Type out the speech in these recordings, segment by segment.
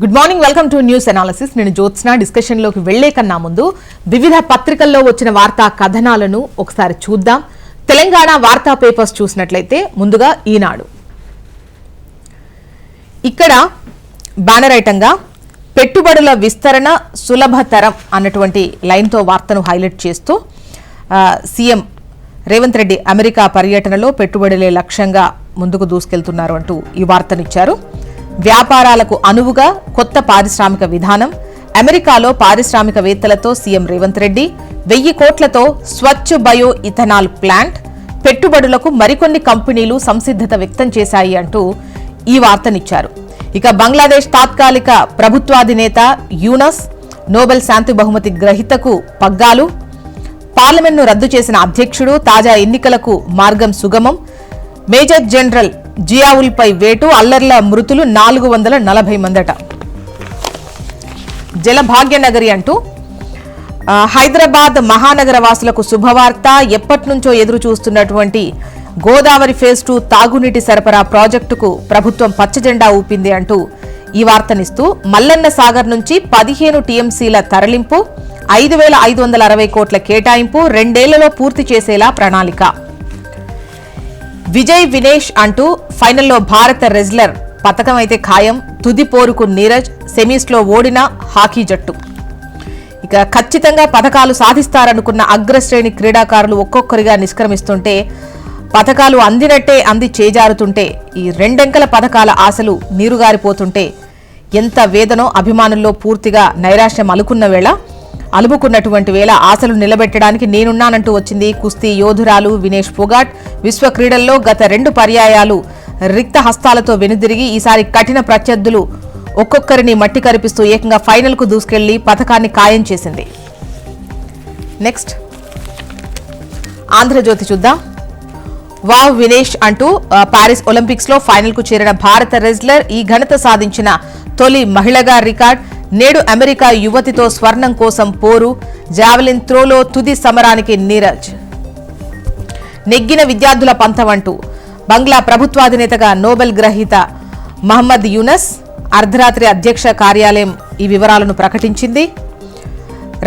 Good morning, welcome to news analysis. నేను జ్యోత్స్న. డిస్కషన్లోకి వెళ్లే కన్నా ముందు వివిధ పత్రికల్లో వచ్చిన వార్తా కథనాలను ఒకసారి చూద్దాం. తెలంగాణ వార్తా పేపర్స్ చూసినట్లయితే ముందుగా ఈనాడు, ఇక్కడ బ్యానర్ ఐటంగా పెట్టుబడుల విస్తరణ సులభతరం అన్నటువంటి లైన్తో వార్తను హైలైట్ చేస్తూ సీఎం రేవంత్ రెడ్డి అమెరికా పర్యటనలో పెట్టుబడులే లక్ష్యంగా ముందుకు దూసుకెళ్తున్నారు అంటూ ఈ వార్తనిచ్చారు. వ్యాపారాలకు అనువుగా కొత్త పారిశ్రామిక విధానం, అమెరికాలో పారిశ్రామికవేత్తలతో సీఎం రేవంత్ రెడ్డి, 1000 కోట్లతో స్వచ్ఛ బయో ఇథనాల్ ప్లాంట్, పెట్టుబడులకు మరికొన్ని కంపెనీలు సంసిద్ధత వ్యక్తం చేశాయి అంటూ ఈ వార్తనిచ్చారు. ఇక బంగ్లాదేశ్ తాత్కాలిక ప్రభుత్వాధినేత యూనస్, నోబెల్ శాంతి బహుమతి గ్రహీతకు పగ్గాలు, పార్లమెంట్ను రద్దు చేసిన అధ్యక్షుడు, తాజా ఎన్నికలకు మార్గం సుగమం, మేజర్ జనరల్ జియావుల్పై వేటు, అల్లర్ల మృతులు 440 మందట. జలభాగ్యనగరి అంటూ హైదరాబాద్ మహానగర వాసులకు శుభవార్త. ఎప్పటి నుంచో ఎదురు చూస్తున్నటువంటి గోదావరి ఫేజ్ 2 తాగునీటి సరఫరా ప్రాజెక్టుకు ప్రభుత్వం పచ్చజెండా ఊపింది అంటూ ఈ వార్తనిస్తూ మల్లన్న సాగర్ నుంచి 15 టీఎంసీల తరలింపు, 5560 కోట్ల కేటాయింపు, 2 ఏళ్లలో పూర్తి చేసేలా ప్రణాళిక. విజయ్ వినేష్ అంటూ ఫైనల్లో భారత రెజ్లర్ పతకం అయితే ఖాయం, తుది పోరుకు నీరజ్, సెమీస్లో ఓడిన హాకీ జట్టు. ఇక ఖచ్చితంగా పథకాలు సాధిస్తారనుకున్న అగ్రశ్రేణి క్రీడాకారులు ఒక్కొక్కరిగా నిష్క్రమిస్తుంటే, పథకాలు అందినట్టే అంది చేజారుతుంటే, ఈ 2 అంకెల పథకాల ఆశలు నీరుగారిపోతుంటే ఎంత వేదనో అభిమానుల్లో పూర్తిగా నైరాశ్యం అలుముకున్నటువంటి వేళ ఆశలు నిలబెట్టడానికి నేనున్నానంటూ వచ్చింది కుస్తీ యోధురాలు వినేష్ ఫోగాట్. విశ్వ క్రీడల్లో గత 2 పర్యాయాలు రిక్త హస్తాలతో వెనుదిరిగి ఈసారి కఠిన ప్రత్యర్థులు ఒక్కొక్కరిని మట్టి కరిపిస్తూ ఏకంగా ఫైనల్ కు దూసుకెళ్లి పథకాన్ని ఖాయం చేసింది. నెక్స్ట్ ఆంధ్రజ్యోతి చూద్దాం. వావ్ వినేష్ అంటూ పారిస్ ఒలింపిక్స్ లో ఫైనల్ కు చేరిన భారత రెజ్లర్, ఈ ఘనత సాధించిన తొలి మహిళగా రికార్డ్. నేడు అమెరికా యువతితో స్వర్ణం కోసం పోరు, జావెలిన్ త్రోలో తుది సమరానికి నీరజ్. నెగ్గిన విద్యార్థుల పంతం అంటూ బంగ్లా ప్రభుత్వాధినేతగా నోబెల్ గ్రహీత మహమ్మద్ యూనస్, అర్ధరాత్రి అధ్యక్ష కార్యాలయం ఈ వివరాలను ప్రకటించింది.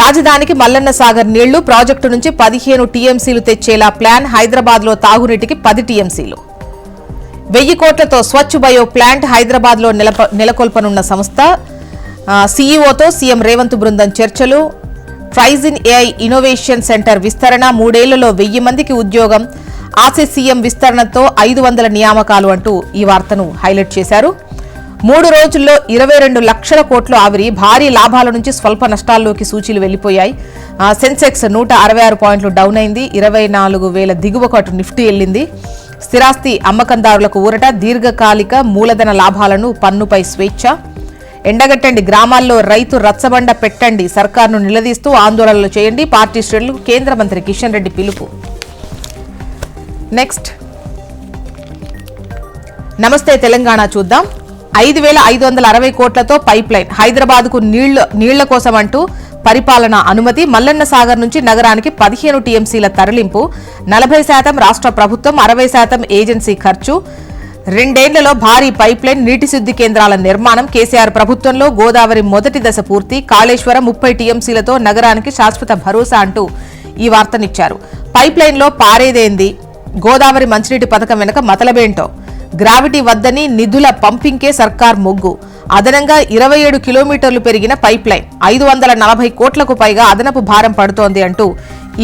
రాజధానికి మల్లన్న సాగర్ నీళ్లు, ప్రాజెక్టు నుంచి 15 టీఎంసీలు తెచ్చేలా ప్లాన్, హైదరాబాద్లో తాగునీటికి 10 టీఎంసీలు. 1000 కోట్లతో స్వచ్ఛ బయో ప్లాంట్ హైదరాబాద్లో నెలకొల్పనున్న సంస్థ. సీఈఓతో సీఎం రేవంత్ బృందం చర్చలు. ట్రైజిన్ ఏఐ ఇన్నోవేషన్ సెంటర్ విస్తరణ, 3 ఏళ్లలో 1000 మందికి ఉద్యోగం. ఆసె సీఎం విస్తరణతో 500 నియామకాలు అంటూ ఈ వార్తను హైలైట్ చేశారు. 3 రోజుల్లో 22 లక్షల కోట్లు ఆవిరి, భారీ లాభాల నుంచి స్వల్ప నష్టాల్లోకి సూచీలు వెళ్లిపోయాయి. సెన్సెక్స్ 166 పాయింట్లు డౌన్ అయింది. 24,000 దిగువకు అటు నిఫ్టీ వెళ్లింది. స్థిరాస్తి అమ్మకందారులకు ఊరట, దీర్ఘకాలిక మూలధన లాభాలను పన్నుపై స్వేచ్ఛ. ఎండగట్టండి, గ్రామాల్లో రైతు రచ్చబండ పెట్టండి, సర్కార్ను నిలదీస్తూ ఆందోళనలు చేయండి, పార్టీ శ్రేణులకు కేంద్ర మంత్రి కిషన్ రెడ్డి పిలుపు. నెక్స్ట్ నమస్తే తెలంగాణ చూద్దాం. 5560 కోట్లతో పైప్ లైన్, హైదరాబాద్కు నీళ్ల కోసం అంటూ పరిపాలనా అనుమతి. మల్లన్న సాగర్ నుంచి నగరానికి 15 టీఎంసీల తరలింపు, 40% రాష్ట్ర ప్రభుత్వం, 60% ఏజెన్సీ ఖర్చు. 2 ఏళ్లలో భారీ పైప్ లైన్, నీటి శుద్ధి కేంద్రాల నిర్మాణం. కేసీఆర్ ప్రభుత్వంలో గోదావరి మొదటి దశ పూర్తి, కాళేశ్వరం 30 టీఎంసీలతో నగరానికి శాశ్వత భరోసా అంటూ ఈ వార్తనిచ్చారు. పైప్ లైన్లో పారేదేంది, గోదావరి మంచినీటి పథకం వెనుక మతలబేంటో, గ్రావిటీ వద్దని నిధుల పంపింగ్కే సర్కార్ మొగ్గు. అదనంగా 27 కిలోమీటర్లు పెరిగిన పైప్ లైన్, 540 కోట్లకు పైగా అదనపు భారం పడుతోంది అంటూ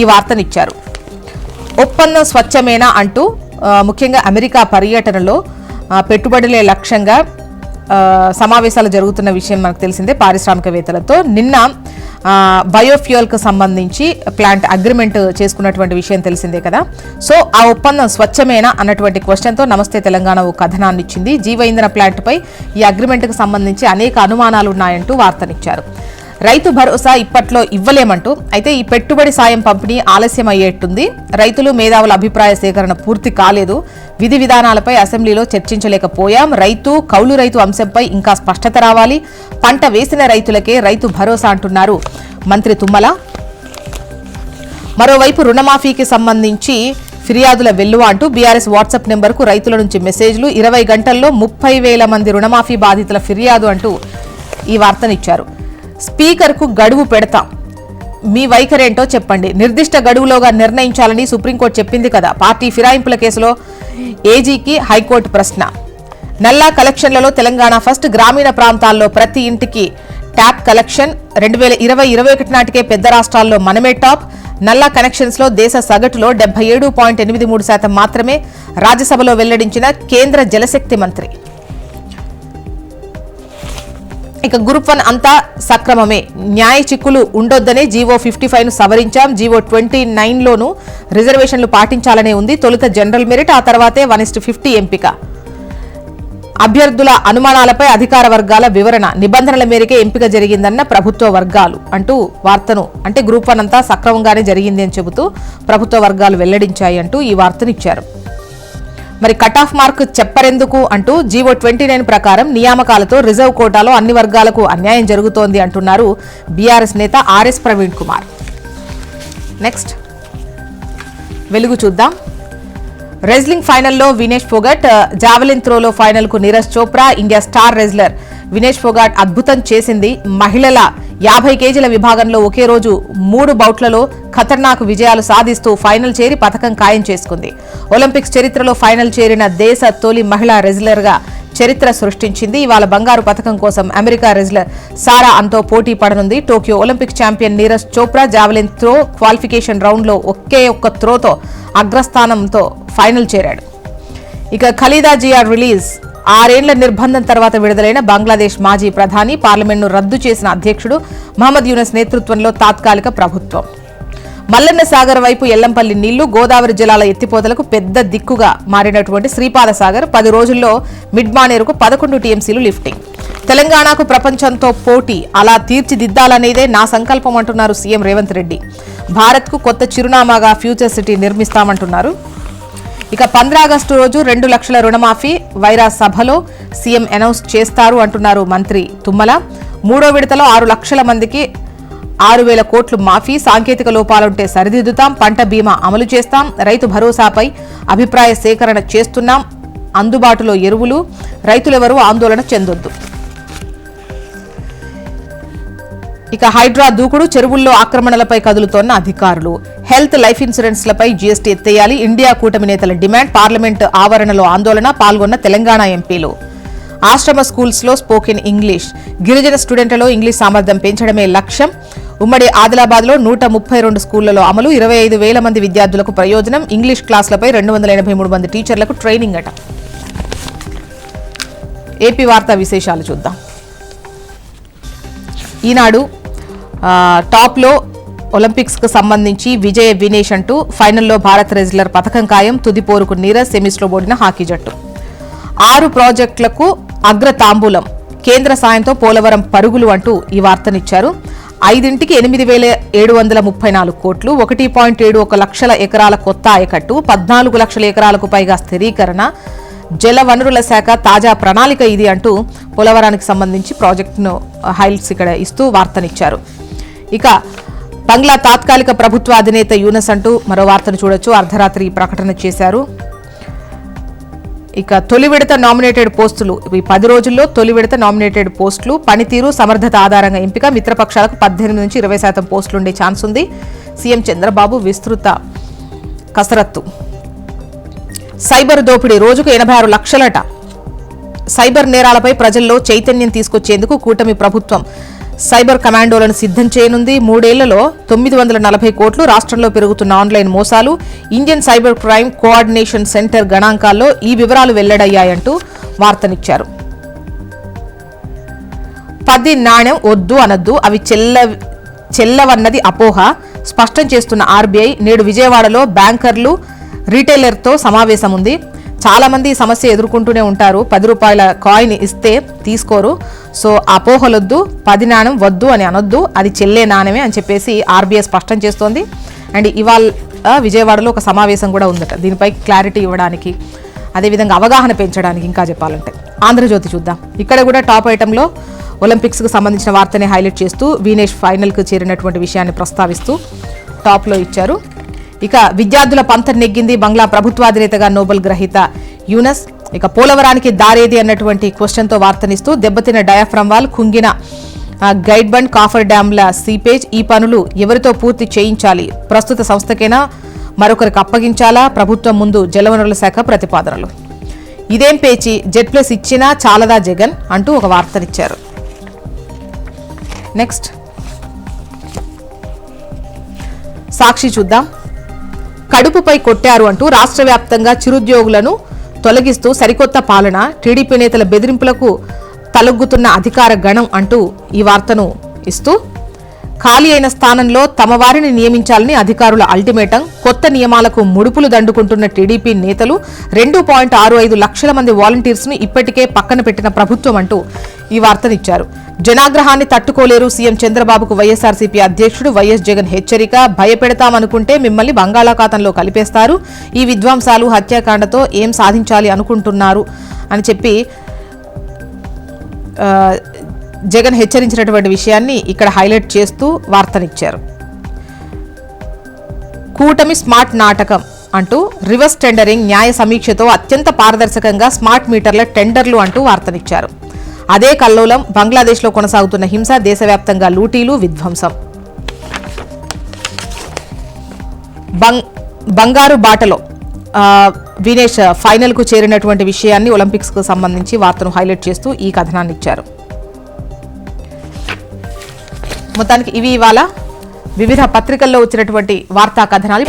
ఈ వార్తనిచ్చారు. ఒప్పందం స్వచ్ఛమేనా అంటూ ముఖ్యంగా అమెరికా పర్యటనలో పెట్టుబడులే లక్ష్యంగా సమావేశాలు జరుగుతున్న విషయం మనకు తెలిసిందే పారిశ్రామికవేత్తలతో. నిన్న బయోఫ్యూయల్కు సంబంధించి ప్లాంట్ అగ్రిమెంట్ చేసుకున్నటువంటి విషయం తెలిసిందే కదా. సో ఆ ఒప్పందం స్వచ్ఛమేనా అన్నటువంటి క్వశ్చన్తో నమస్తే తెలంగాణ ఓ కథనాన్ని ఇచ్చింది. జీవ ఇంధన ప్లాంట్పై ఈ అగ్రిమెంట్కు సంబంధించి అనేక అనుమానాలు ఉన్నాయంటూ వార్తనిచ్చారు. రైతు భరోసా ఇప్పట్లో ఇవ్వలేమంటూ, అయితే ఈ పెట్టుబడి సాయం పంపిణీ ఆలస్యం అయ్యేట్టుంది. రైతులు మేధావుల అభిప్రాయ సేకరణ పూర్తి కాలేదు. విధి విధానాలపై అసెంబ్లీలో చర్చించలేకపోయాం. కౌలు రైతు అంశంపై ఇంకా స్పష్టత రావాలి. పంట వేసిన రైతులకే రైతు భరోసా అంటున్నారు మంత్రి తుమ్మల. మరోవైపు రుణమాఫీకి సంబంధించి ఫిర్యాదుల వెల్లువ అంటూ బీఆర్ఎస్ వాట్సాప్ నెంబర్కు రైతుల నుంచి మెసేజ్లు. 20 గంటల్లో 30,000 మంది రుణమాఫీ బాధితుల ఫిర్యాదు అంటూ ఈ వార్తనిచ్చారు. స్పీకర్కు గడువు పెడతాం, మీ వైఖరేంటో చెప్పండి, నిర్దిష్ట గడువులోగా నిర్ణయించాలని సుప్రీంకోర్టు చెప్పింది కదా. పార్టీ ఫిరాయింపుల కేసులో ఏజీకి హైకోర్టు ప్రశ్న. నల్లా కలెక్షన్లలో తెలంగాణ ఫస్ట్, గ్రామీణ ప్రాంతాల్లో ప్రతి ఇంటికి ట్యాప్ కలెక్షన్. 2020-21 నాటికే పెద్ద రాష్ట్రాల్లో మనమే టాప్. నల్లా కనెక్షన్స్ లో దేశ సగటులో 77.83% మాత్రమే, రాజ్యసభలో వెల్లడించిన కేంద్ర జలశక్తి మంత్రి. ఇక గ్రూప్ 1 అంతా సక్రమమే, న్యాయ చిక్కులు ఉండొద్దనే జీవో 55ను సవరించాం. జీవో 29లోనూ రిజర్వేషన్లు పాటించాలనే ఉంది. తొలుత జనరల్ మెరిట్, ఆ తర్వాతే 1:50 ఎంపిక. అభ్యర్థుల అనుమానాలపై అధికార వర్గాల వివరణ, నిబంధనల మేరకే ఎంపిక జరిగిందన్న ప్రభుత్వ వర్గాలు అంటూ వార్తను, అంటే గ్రూప్ 1 అంతా సక్రమంగానే జరిగింది అని చెబుతూ ప్రభుత్వ వర్గాలు వెల్లడించాయి అంటూ ఈ వార్తను ఇచ్చారు. మరి కట్ ఆఫ్ మార్క్ చెప్పరెందుకు అంటూ జీవో 29 ప్రకారం నియామకాలతో రిజర్వ్ కోటాలో అన్ని వర్గాలకు అన్యాయం జరుగుతోంది అంటున్నారు బీఆర్ఎస్ నేత ఆర్ఎస్ ప్రవీణ్ కుమార్. నెక్స్ట్ వెలుగు చూద్దాం. రెజ్లింగ్ ఫైనల్లో వినేష్ ఫోగట్, జావెలిన్ త్రోలో ఫైనల్ కు Neeraj Chopra. India star wrestler Vinesh Phogat అద్భుతం చేసింది. మహిళల 50 కేజీల విభాగంలో ఒకే రోజు 3 బౌట్లలో ఖతర్నాక్ విజయాలు సాధిస్తూ ఫైనల్ చేరి పథకం ఖాయం చేసుకుంది. ఒలింపిక్స్ చరిత్రలో ఫైనల్ చేరిన దేశ తొలి మహిళా రెజ్లర్ గా చరిత్ర సృష్టించింది. ఇవాళ బంగారు పథకం కోసం అమెరికా రెజ్లర్ సారా అంతో పోటీ పడనుంది. Tokyo Olympic champion Neeraj Chopra javelin throw qualification round లో ఒకే ఒక్క త్రోతో అగ్రస్థానంతో ఫైనల్ చేరాడు. ఇక ఖలీదా జియా రిలీజ్. 6 ఏళ్ల నిర్బంధం తర్వాత విడుదలైన బంగ్లాదేశ్ మాజీ ప్రధాని, పార్లమెంట్ను రద్దు చేసిన అధ్యక్షుడు మహమ్మద్ యూనస్ నేతృత్వంలో తాత్కాలిక ప్రభుత్వం. మల్లన్న సాగర్ వైపు ఎల్లంపల్లి నీళ్లు, గోదావరి జలాల ఎత్తిపోతలకు పెద్ద దిక్కుగా మారినటువంటి శ్రీపాద సాగర్ 10 రోజుల్లో మిడ్ మానేరుకు 11 టీఎంసీలు లిఫ్టింగ్. తెలంగాణకు ప్రపంచంతో పోటీ అలా తీర్చిదిద్దాలనేదే నా సంకల్పం అంటున్నారు సీఎం రేవంత్ రెడ్డి. భారత్కు కొత్త చిరునామాగా ఫ్యూచర్ సిటీ నిర్మిస్తామంటున్నారు. ఇక 15 ఆగస్టు రోజు 2 లక్షల రుణమాఫీ వైరా సభలో సీఎం అనౌన్స్ చేస్తారు అంటున్నారు మంత్రి తుమ్మల. 3వ విడతలో 6 లక్షల మందికి 6,000 కోట్లు మాఫీ. సాంకేతిక లోపాలుంటే సరిదిద్దుతాం, పంట బీమా అమలు చేస్తాం, రైతు భరోసాపై అభిప్రాయ సేకరణ చేస్తున్నాం, అందుబాటులో ఎరువులు, రైతులెవరూ ఆందోళన చెందొద్దు. ఇక హైడ్రా దూకుడు, చెరువుల్లో ఆక్రమణలపై కదులుతోన్న అధికారులు. హెల్త్, లైఫ్ ఇన్సూరెన్స్లపై జీఎస్టీ ఎత్తేయాలి, ఇండియా కూటమి నేతల డిమాండ్. పార్లమెంట్ ఆవరణలో ఆందోళన, పాల్గొన్న తెలంగాణ ఎంపీలు. ఆశ్రమ స్కూల్స్ లో స్పోకెన్ ఇంగ్లీష్, గిరిజన స్టూడెంట్లలో ఇంగ్లీష్ సామర్థ్యం పెంచడమే లక్ష్యం. ఉమ్మడి ఆదిలాబాద్ లో 132 స్కూళ్లలో అమలు, 25,000 మంది విద్యార్థులకు ప్రయోజనం. ఇంగ్లీష్ క్లాసులపై 283 మంది టీచర్లకు ట్రైనింగ్ అట. ఏపీ వార్తా విశేషాలు చూద్దాం. ఈనాడు టాప్లో ఒలింపిక్స్కు సంబంధించి విజయ్ వినేష్ అంటూ ఫైనల్లో భారత్ రెజ్లర్ పథకం ఖాయం, తుది పోరుకు నీరజ్, సెమీస్లో ఓడిన హాకీ జట్టు. 6 ప్రాజెక్టులకు అగ్రతాంబూలం, కేంద్ర సాయంతో పోలవరం పరుగులు అంటూ ఈ వార్తనిచ్చారు. 5ంటికి 8,734 కోట్లు, 1.71 లక్షల ఎకరాల కొత్త ఆయకట్టు, 14 లక్షల ఎకరాలకు పైగా స్థిరీకరణ, జల వనరుల శాఖ తాజా ప్రణాళిక ఇది అంటూ పోలవరానికి సంబంధించి ప్రాజెక్టును హైలైట్స్ ఇక్కడ ఇస్తూ వార్తనిచ్చారు. ఇక బంగ్లా తాత్కాలిక ప్రభుత్వ అధినేత యూనస్ అంటూ మరో వార్తను చూడొచ్చు. అర్ధరాత్రి ప్రకటన చేశారు. ఇక తొలి విడత నామినేటెడ్ పోస్టులు, ఈ 10 రోజుల్లో తొలి విడత నామినేటెడ్ పోస్టులు, పనితీరు, సమర్థత ఆధారంగా ఎంపిక. మిత్రపక్షాలకు 18 నుంచి 20% పోస్టులుండే ఛాన్స్ ఉంది. సీఎం చంద్రబాబు విస్తృత కసరత్తు. సైబర్ దోపిడీ రోజుకు 86 లక్షలట. సైబర్ నేరాలపై ప్రజల్లో చైతన్యం తీసుకొచ్చేందుకు కూటమి ప్రభుత్వం సైబర్ కమాండోలను సిద్ధం చేయనుంది. 3 ఏళ్లలో 940 కోట్లు. రాష్ట్రంలో పెరుగుతున్న ఆన్లైన్ మోసాలు. Indian cyber crime coordination centre గణాంకాల్లో ఈ వివరాలు వెల్లడయ్యాయంటూ వార్తనిచ్చారు. 10 నాణ్యం వద్దు అనొద్దు, అవి చెల్లవన్నది అపోహ స్పష్టం చేస్తున్న ఆర్బీఐ. నేడు విజయవాడలో బ్యాంకర్లు, రీటైలర్తో సమావేశం ఉంది. చాలా మంది ఈ సమస్య ఎదుర్కొంటూనే ఉంటారు. 10 రూపాయల కాయిన్ ఇస్తే తీసుకోరు. సో అపోహలొద్దు, 10 నాణ్యం వద్దు అని అనొద్దు, అది చెల్లే నాణ్యమే అని చెప్పేసి ఆర్బీఐ స్పష్టం చేస్తోంది. అండ్ ఇవాళ విజయవాడలో ఒక సమావేశం కూడా ఉందట దీనిపై క్లారిటీ ఇవ్వడానికి, అదేవిధంగా అవగాహన పెంచడానికి. ఇంకా చెప్పాలంటే ఆంధ్రజ్యోతి చూద్దాం. ఇక్కడ కూడా టాప్ ఐటంలో ఒలింపిక్స్కు సంబంధించిన వార్తని హైలైట్ చేస్తూ వినేష్ ఫైనల్కు చేరినటువంటి విషయాన్ని ప్రస్తావిస్తూ టాప్లో ఇచ్చారు. ఇక విద్యార్థుల పంతం నెగ్గింది. బంగ్లా ప్రభుత్వాధినేతగా నోబెల్ గ్రహీత యూనస్. ఇక పోలవరానికి దారేది అన్నటువంటి క్వశ్చన్తో వార్తనిస్తూ దెబ్బతిన్న డయాఫ్రమ్ వాల్, కుంగిన గైడ్ బండ్, కాఫర్ డ్యాంల సీపేజ్, ఈ పనులు ఎవరితో పూర్తి చేయించాలి? ప్రస్తుత సంస్థకైనా మరొకరికి అప్పగించాలా? ప్రభుత్వం ముందు జలవనరుల శాఖ ప్రతిపాదనలు. ఇదేం పేచి, జెడ్+ ఇచ్చినా చాలదా జగన్ అంటూ ఒక వార్తనిచ్చారు. నెక్స్ట్ సాక్షి చూద్దాం. కడుపుపై కొట్టారు అంటూ రాష్ట్ర వ్యాప్తంగా చిరుద్యోగులను తొలగిస్తూ సరికొత్త పాలన, టీడీపీ నేతల బెదిరింపులకు తలొగ్గుతున్న అధికార గణం అంటూ ఈ వార్తను ఇస్తూ, ఖాళీ అయిన స్థానంలో తమ వారిని నియమించాలని అధికారుల అల్టిమేటం, కొత్త నియమాలకు ముడుపులు దండుకుంటున్న టీడీపీ నేతలు, 2.65 లక్షల మంది వాలంటీర్స్ ను ఇప్పటికే పక్కన పెట్టిన ప్రభుత్వం అంటూ ఈ వార్తనిచ్చారు. జనాగ్రహాన్ని తట్టుకోలేరు సీఎం చంద్రబాబుకు వైఎస్ఆర్సీపీ అధ్యక్షుడు వైఎస్ జగన్ హెచ్చరిక. భయపెడతామనుకుంటే మిమ్మల్ని బంగాళాఖాతంలో కలిపేస్తారు. ఈ విధ్వంసాలు, హత్యాకాండతో ఏం సాధించాలి అనుకుంటున్నారు అని చెప్పి జగన్ హెచ్చరించినటువంటి విషయాన్ని ఇక్కడ హైలైట్ చేస్తూ వార్తనిచ్చారు. కూటమి స్మార్ట్ నాటకం అంటూ రివర్స్ టెండరింగ్, న్యాయ సమీక్షతో అత్యంత పారదర్శకంగా స్మార్ట్ మీటర్ల టెండర్లు అంటూ వార్తనిచ్చారు. అదే కల్లోలం, బంగ్లాదేశ్లో కొనసాగుతున్న హింస, దేశవ్యాప్తంగా లూటీలు, విధ్వంసం. బంగారు బాటలో వినేష్ ఫైనల్కు చేరినటువంటి విషయాన్ని, ఒలింపిక్స్కు సంబంధించి వార్తను హైలైట్ చేస్తూ ఈ కథనాన్ని ఇచ్చారు. మొత్తానికి ఇవి ఇవాళ వివిధ పత్రికల్లో వచ్చినటువంటి వార్తా కథనాలు.